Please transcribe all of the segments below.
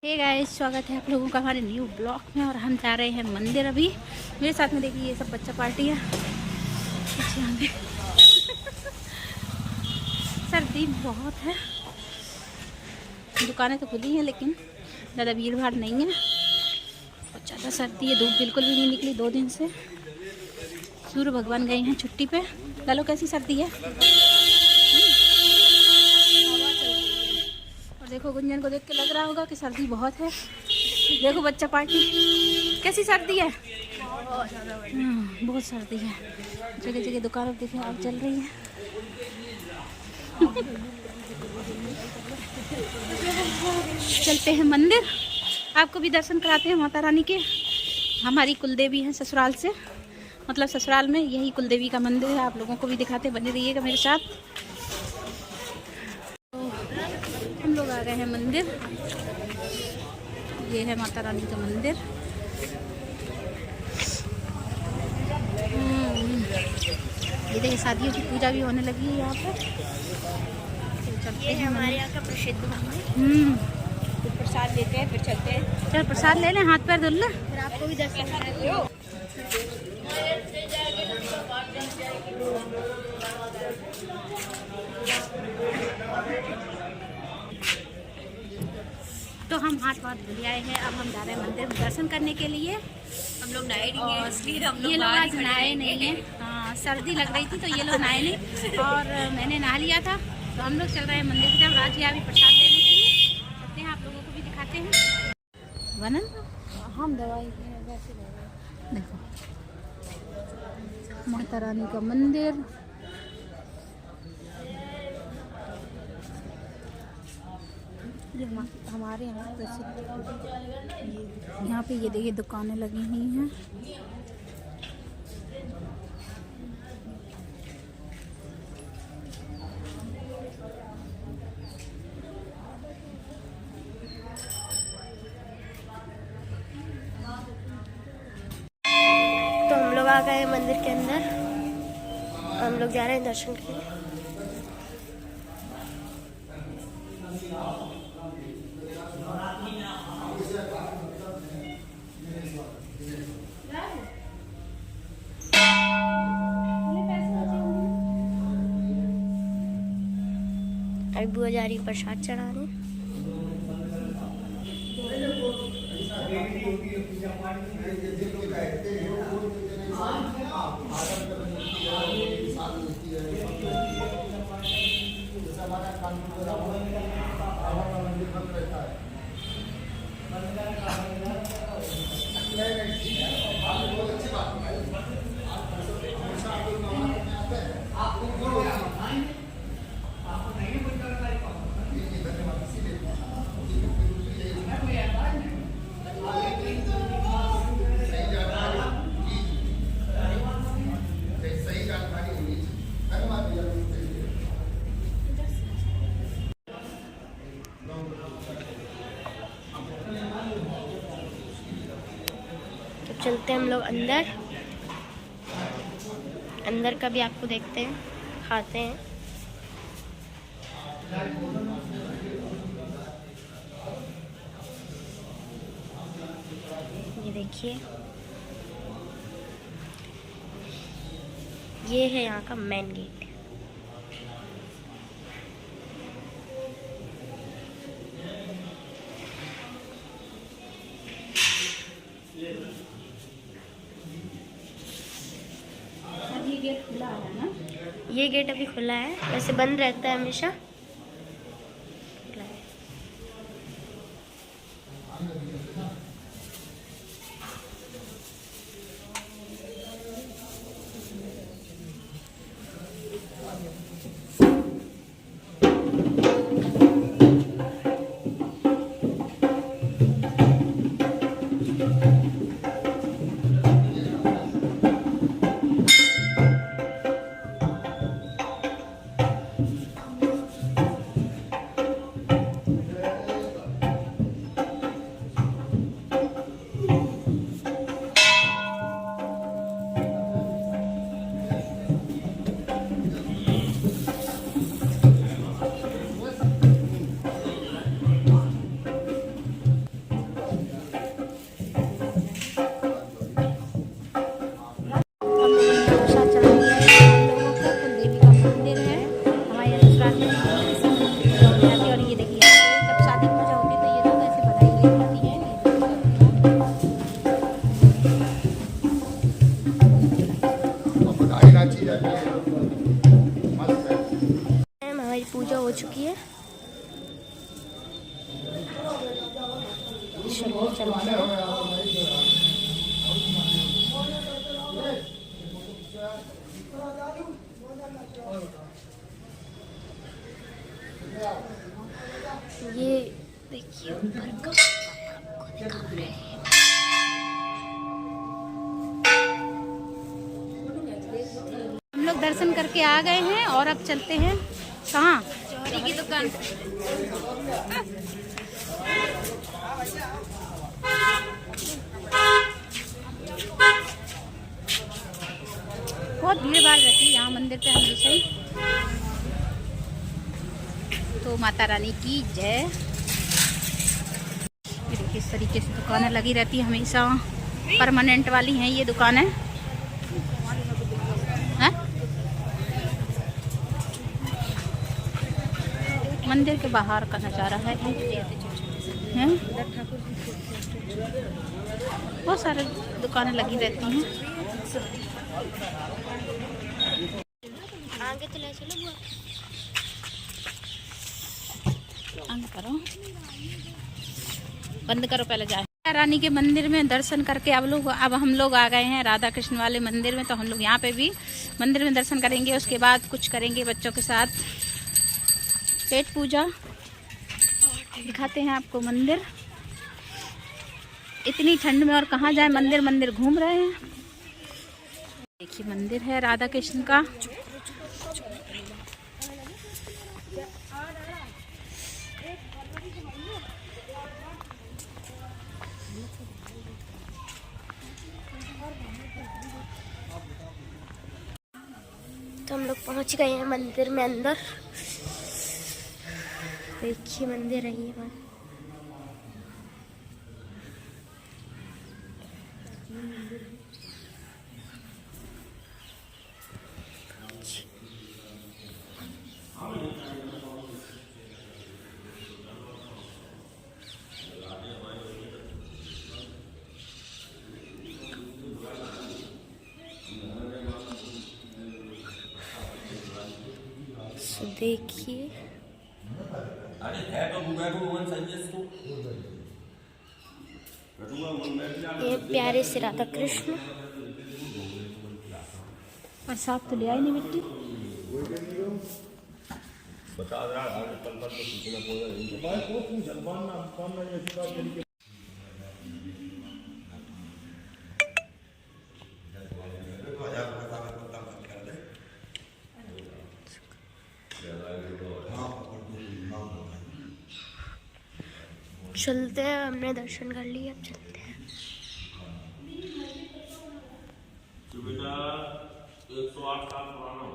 Hey guys, स्वागत है आप लोगों का हमारे न्यू ब्लॉग में। और हम जा रहे हैं मंदिर। अभी मेरे साथ में देखिए ये सब बच्चा पार्टी है। सर्दी बहुत है, दुकानें तो खुली हैं लेकिन ज़्यादा भीड़ भाड़ नहीं है। बहुत ज़्यादा सर्दी है, धूप बिल्कुल भी नहीं निकली 2 दिन से। सूर्य भगवान गए हैं छुट्टी पे। चलो कैसी सर्दी है। और देखो गुंजन को देख के लग रहा होगा कि सर्दी बहुत है। देखो बच्चा पार्टी, कैसी सर्दी है। बहुत सर्दी है। जगह जगह दुकानों देखिए आग जल रही है। चलते हैं मंदिर, आपको भी दर्शन कराते हैं माता रानी के। हमारी कुलदेवी है ससुराल से, मतलब ससुराल में यही कुलदेवी का मंदिर है। आप लोगों को भी दिखाते, बने रहिएगा मेरे साथ। तो हम लोग आ गए हैं मंदिर। ये है माता रानी का मंदिर। ये देखिए शादियों की पूजा भी होने लगी है यहाँ पे। तो चलते हैं हमारे यहाँ का प्रसिद्ध मंदिर। फिर प्रसाद लेते हैं, फिर चलते हैं। चल प्रसाद ले लें, हाथ पैर धुल ले, फिर आपको भी दर्शन कराते हैं। तो हम हाथ धुल आए हैं। अब हम जा रहे हैं मंदिर में दर्शन करने के लिए। हम लोग नहाए नहीं हैं, इसलिए हम लोग ये लोग आज नहाए नहीं हैं। हाँ, सर्दी लग रही थी तो ये लोग नहाए नहीं, और मैंने नहा लिया था। तो हम लोग चल रहे हैं मंदिर की तरफ। राज यहाँ भी प्रसाद लेने के लिए चलते हैं, आप लोगों को भी दिखाते हैं। बनन हम दवाई वैसे देखो माता रानी का मंदिर। ये हमारे यहाँ प्रसिद्ध, यहाँ पे ये देखिए दुकानें लगी हुई हैं। तो हम लोग आ गए हैं मंदिर के अंदर। हम लोग जा रहे हैं दर्शन के लिए। अभी बुआ जा रही प्रसाद चढ़ाने। चलते हैं हम लोग अंदर। अंदर का भी आपको देखते हैं, खाते हैं। ये देखिए, ये है यहाँ का मेन गेट। गेट खुला है ना? ये गेट अभी खुला है, वैसे बंद रहता है हमेशा। खुला है। चलो चलते हैं। ये देखिए ऊपर का आपको दिखा रहे हैं। हम लोग दर्शन करके आ गए हैं और अब चलते हैं कहाँ? चौरी की दुकान। बहुत भीड़ भाड़ रहती है यहाँ मंदिर पे हमेशा ही। तो माता रानी की जय। किस तरीके से दुकानें लगी रहती है हमेशा, परमानेंट वाली हैं ये दुकानें। हैं? मंदिर के बाहर का नज़ारा है। हैं? बहुत सारे दुकानें लगी रहती हैं। आगे तो ले चलो बुआ। बंद करो, बंद करो, पहले जाए रानी के मंदिर में दर्शन करके अब हम लोग आ गए हैं राधा कृष्ण वाले मंदिर में। तो हम लोग यहाँ पे भी मंदिर में दर्शन करेंगे, उसके बाद कुछ करेंगे बच्चों के साथ पेट पूजा। दिखाते हैं आपको मंदिर। इतनी ठंड में और कहाँ जाए, मंदिर मंदिर घूम रहे हैं। देखिए मंदिर है राधा कृष्ण का। तो हम लोग पहुंच गए हैं मंदिर में अंदर। देखिए मंदिर है ये वाला। देखिए ये प्यारे से राधा कृष्ण। और साफ तो ले आई नहीं मिट्टी। चलते हैं, हमने दर्शन कर लिए, अब चलते हैं। बेटा 108 साल पुराना हो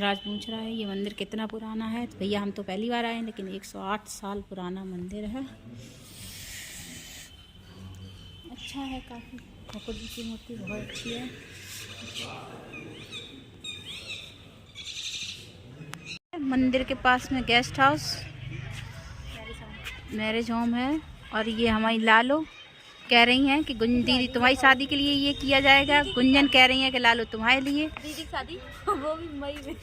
राज पूछ रहा है ये मंदिर कितना पुराना है। तो भैया हम तो पहली बार आए हैं, लेकिन 108 साल पुराना मंदिर है। अच्छा है काफ़ी। ठाकुर जी की मूर्ति बहुत अच्छी है। मंदिर के पास में गेस्ट हाउस, मैरिज होम है। और ये हमारी लालो कह रही हैं कि दीदी तुम्हारी शादी के लिए ये किया जाएगा। गुंजन कह रही है कि लालो तुम्हारे लिए। दीदी की शादी वो भी मई में।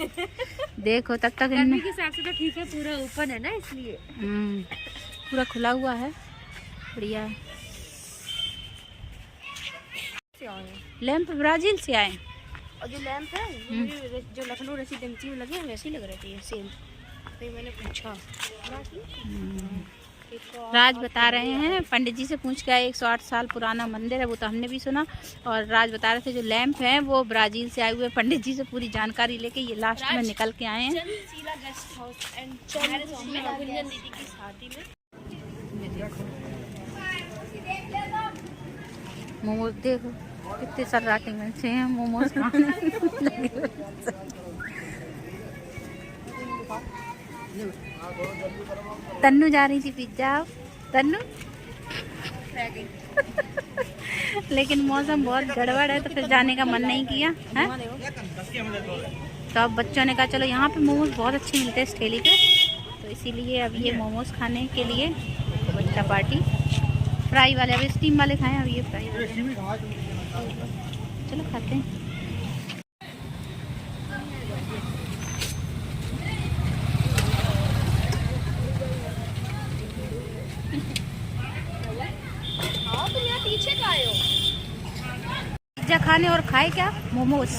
देखो तब तक गर्मी के हिसाब से तो ठीक है, पूरा ओपन है ना इसलिए। पूरा खुला हुआ है, बढ़िया है। लैंप ब्राजील से आए। और जो लैंप है जो लखनऊ रेसिडेंसी में लगे हैं वैसे ही लग रहे थे सेम। तो मैंने पूछा, राज बता रहे हैं, पंडित जी से पूछ के आए 108 साल पुराना मंदिर है, वो तो हमने भी सुना। और राज बता रहे थे जो लैंप हैं वो ब्राजील से आए हुए। पंडित जी से पूरी जानकारी लेके ये लास्ट में निकल के आए हैं। मोमोज देखो कितने सर्राटे में से हैं मोमोज खाने। तन्नू जा रही थी पिज्जा, तन्नू लेकिन मौसम बहुत गड़बड़ है तो फिर जाने का मन नहीं किया है। तो अब बच्चों ने कहा चलो यहाँ पे मोमोज बहुत अच्छे मिलते हैं इस ठेली पे, तो इसीलिए अब ये मोमोज खाने के लिए बच्चा पार्टी। फ्राई वाले, अब स्टीम वाले खाएं, अब ये फ्राई वाले। चलो खाते हैं। पिज्जा खाने और खाए क्या, मोमोज।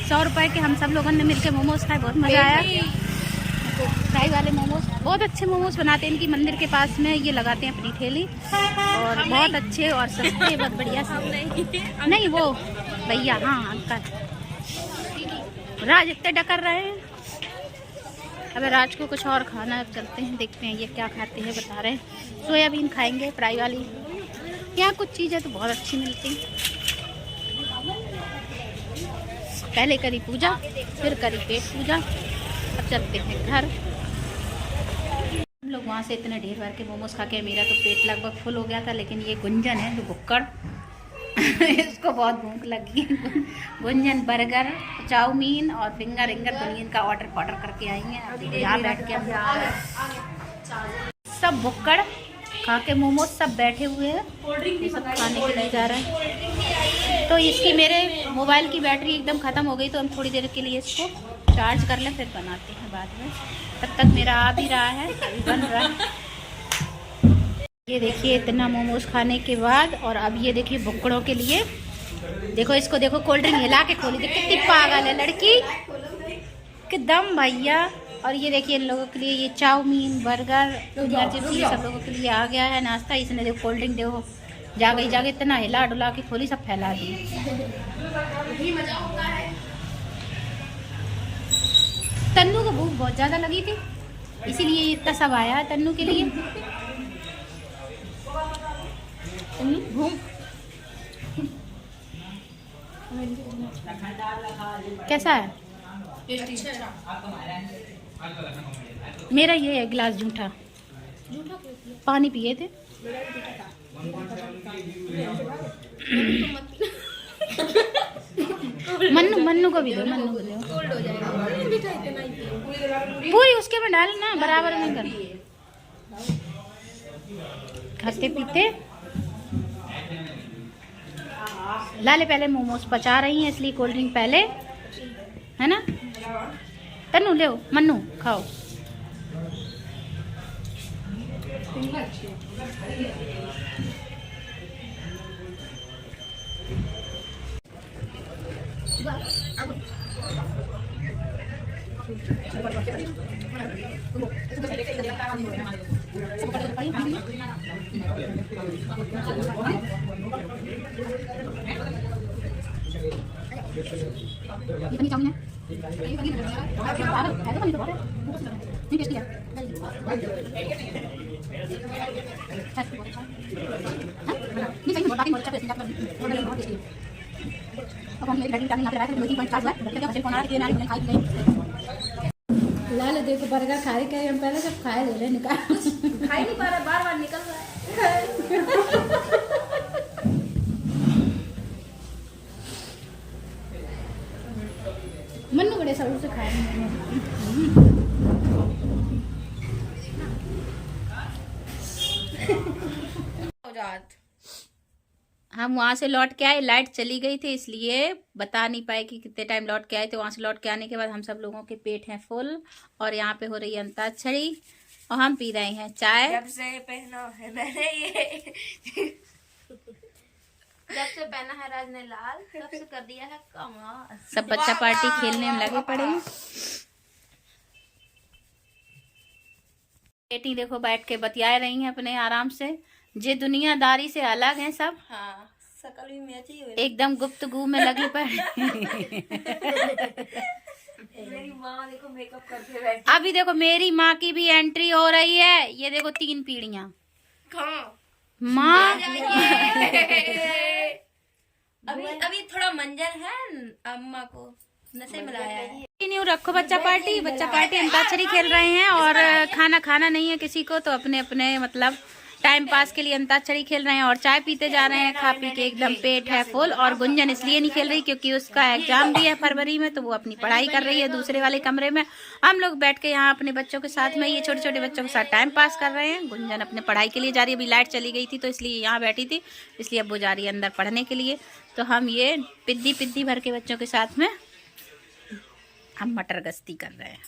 100 रुपए के हम सब लोगों ने मिलके मोमोज खाए, बहुत मजा आया। फ्राई वाले मोमोज बहुत अच्छे मोमोज बनाते हैं, इनकी मंदिर के पास में ये लगाते हैं अपनी ठेली, और बहुत अच्छे और सस्ते, बहुत बढ़िया से। नहीं वो भैया, हाँ अंकल। राज इतने डकर रहे हैं। अब राज को कुछ और खाना है, चलते हैं देखते हैं ये क्या खाते हैं, बता रहे हैं। सोयाबीन खाएंगे फ्राई वाली। यहाँ कुछ चीज़ें तो बहुत अच्छी मिलती हैं। पहले करी पूजा, फिर करी पेट पूजा, अब चलते हैं घर। हम लोग वहाँ से इतने ढेर भर के मोमोज खा के मेरा तो पेट लगभग फुल हो गया था, लेकिन ये गुंजन है जो भुक्कड़ इसको बहुत भूख लगी है। गुंजन बर्गर, चाउमीन और फिंगर दुनियन का ऑर्डर करके आई हैं। यहाँ बैठ के हम सब भुक्कड़ खा के मोमोज सब बैठे हुए हैं, ये सब खाने के लिए जा रहे हैं। तो इसकी मेरे मोबाइल की बैटरी एकदम ख़त्म हो गई, तो हम थोड़ी देर के लिए इसको चार्ज कर लें, फिर बनाते हैं बाद में। तब तक मेरा आ भी रहा है, अभी बन रहा है। ये देखिए इतना मोमोज खाने के बाद, और अब ये देखिए भुक्कड़ों के लिए, देखो इसको देखो, कोल्ड ड्रिंक हिला के खोली थी, कितनी पागल है लड़की, एकदम भैया। और ये देखिए इन लोगों के लिए ये चाउमीन, बर्गर, चिप्स, ये सब लोगों के लिए आ गया है नाश्ता। इसने देखो कोल्ड ड्रिंक देखो जागे इतना हिला डुला के खोली, सब फैला दी। तन्नू को भूख बहुत ज़्यादा लगी थी, इसीलिए इतना सब आया है तन्नू के लिए। कैसा है? मेरा ये है गिलास झूठा, पानी पिए थे। मन्नू को भी दो, मन्नू को दो, पूरी उसके में डालना, बराबर में कर। खाते पीते लाले पहले मोमोज पचा रही हैं, इसलिए कोल्ड ड्रिंक पहले, है ना। तन्नू ले मन्नू खाओ। लाल देखो बर्गर खा रहे, हम पहले सब खाए ले रहे, निकाल खा ही नहीं पा रहा, बार निकल रहा है। मन्नू बड़े सरू से खाए हम वहाँ से लौट के आए, लाइट चली गई थी इसलिए बता नहीं पाए कि कितने टाइम लौट के आए थे। वहाँ से लौट के आने के बाद हम सब लोगों के पेट हैं फुल, और यहाँ पे हो रही है अंताक्षरी, और हम पी रहे हैं चाय। जब से पहना है मैंने ये जब से पहना है राज ने लाल, तब से कर दिया है कमाल। सब बच्चा पार्टी खेलने में लगे पड़े हैं। बेटी देखो बैठ के बतिया रही हैं अपने आराम से, जे दुनियादारी से अलग हैं सब। हाँ, शकल भी मैच ही हुई, एकदम गुफ्तगू में लगी पड़ी। मेरी माँ देखो मेकअप करके बैठी। अभी देखो मेरी माँ की भी एंट्री हो रही है, ये देखो 3 पीढ़ियाँ। कहाँ माँ अभी थोड़ा मंजर है, अम्मा को नशे मिलाया है। न्यू रखो बच्चा पार्टी अंताक्षरी खेल रहे हैं, और खाना खाना नहीं है किसी को, तो अपने अपने मतलब टाइम पास के लिए अंताक्षरी खेल रहे हैं और चाय पीते जा रहे हैं। खा पी के एकदम पेट है फुल। और गुंजन इसलिए नहीं खेल रही क्योंकि उसका एग्जाम भी है फरवरी में, तो वो अपनी पढ़ाई कर रही है दूसरे वाले कमरे में। हम लोग बैठ के यहाँ अपने बच्चों के साथ में, ये छोटे छोटे बच्चों के साथ टाइम पास कर रहे हैं। गुंजन अपने पढ़ाई के लिए जा रही है, अभी लाइट चली गई थी तो इसलिए यहाँ बैठी थी, इसलिए अब वो जा रही है अंदर पढ़ने के लिए। तो हम ये पिद्दी भर के बच्चों के साथ में हम मटर गश्ती कर रहे हैं।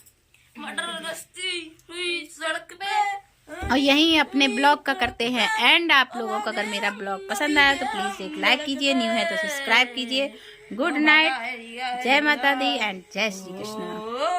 मटर गश्ती हुई सड़क पे। और यहीं अपने ब्लॉग का करते हैं एंड। आप लोगों को अगर मेरा ब्लॉग पसंद आया तो प्लीज़ एक लाइक कीजिए, न्यू है तो सब्सक्राइब कीजिए। गुड नाइट, जय माता दी एंड जय श्री कृष्ण।